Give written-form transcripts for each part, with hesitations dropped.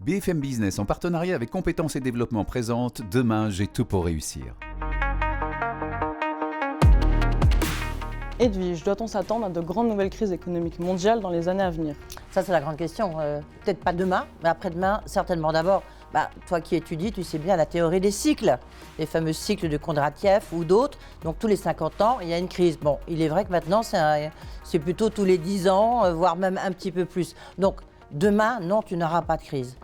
BFM Business, en partenariat avec Compétences et Développement, présente Demain, j'ai tout pour réussir. Edwige, doit-on s'attendre à de grandes nouvelles crises économiques mondiales dans les années à venir? Ça, c'est la grande question. Peut-être pas demain, mais après-demain, certainement. D'abord, toi qui étudies, tu sais bien la théorie des cycles, les fameux cycles de Kondratiev ou d'autres. Donc, tous les 50 ans, il y a une crise. Bon, il est vrai que maintenant, c'est plutôt tous les 10 ans, voire même un petit peu plus. Donc, demain, non, tu n'auras pas de crise.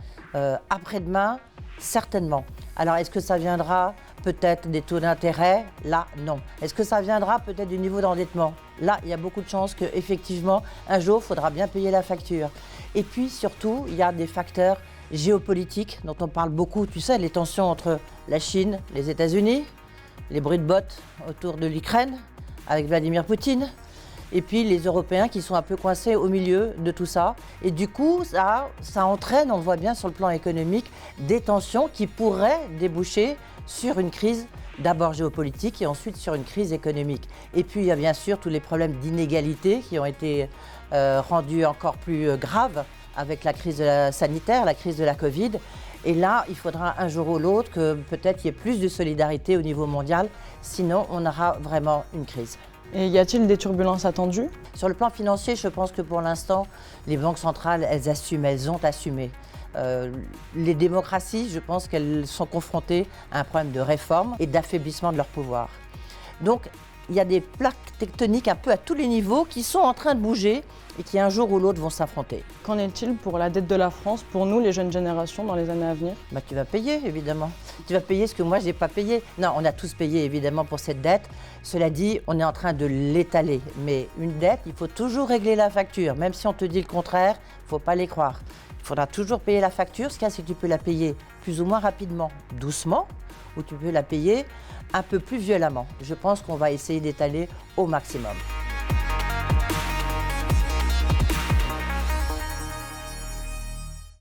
Après-demain, certainement. Alors, est-ce que ça viendra peut-être des taux d'intérêt? Là, non. Est-ce que ça viendra peut-être du niveau d'endettement? Là, il y a beaucoup de chances qu'effectivement, un jour, il faudra bien payer la facture. Et puis, surtout, il y a des facteurs géopolitiques dont on parle beaucoup. Tu sais, les tensions entre la Chine, les États-Unis, les bruits de bottes autour de l'Ukraine avec Vladimir Poutine. Et puis les Européens qui sont un peu coincés au milieu de tout ça. Et du coup, ça entraîne, on le voit bien sur le plan économique, des tensions qui pourraient déboucher sur une crise d'abord géopolitique et ensuite sur une crise économique. Et puis il y a bien sûr tous les problèmes d'inégalité qui ont été rendus encore plus graves avec la crise sanitaire, la crise de la Covid. Et là, il faudra un jour ou l'autre que peut-être il y ait plus de solidarité au niveau mondial, sinon on aura vraiment une crise. Et y a-t-il des turbulences attendues? Sur le plan financier, je pense que pour l'instant, les banques centrales, elles ont assumé. Les démocraties, je pense qu'elles sont confrontées à un problème de réforme et d'affaiblissement de leur pouvoir. Donc, il y a des plaques tectoniques un peu à tous les niveaux qui sont en train de bouger et qui un jour ou l'autre vont s'affronter. Qu'en est-il pour la dette de la France, pour nous, les jeunes générations, dans les années à venir? Tu vas payer, évidemment. Tu vas payer ce que moi, je n'ai pas payé. Non, on a tous payé, évidemment, pour cette dette. Cela dit, on est en train de l'étaler. Mais une dette, il faut toujours régler la facture. Même si on te dit le contraire, il ne faut pas les croire. Il faudra toujours payer la facture. Ce qu'il y a, c'est que tu peux la payer plus ou moins rapidement, doucement, ou tu peux la payer un peu plus violemment. Je pense qu'on va essayer d'étaler au maximum.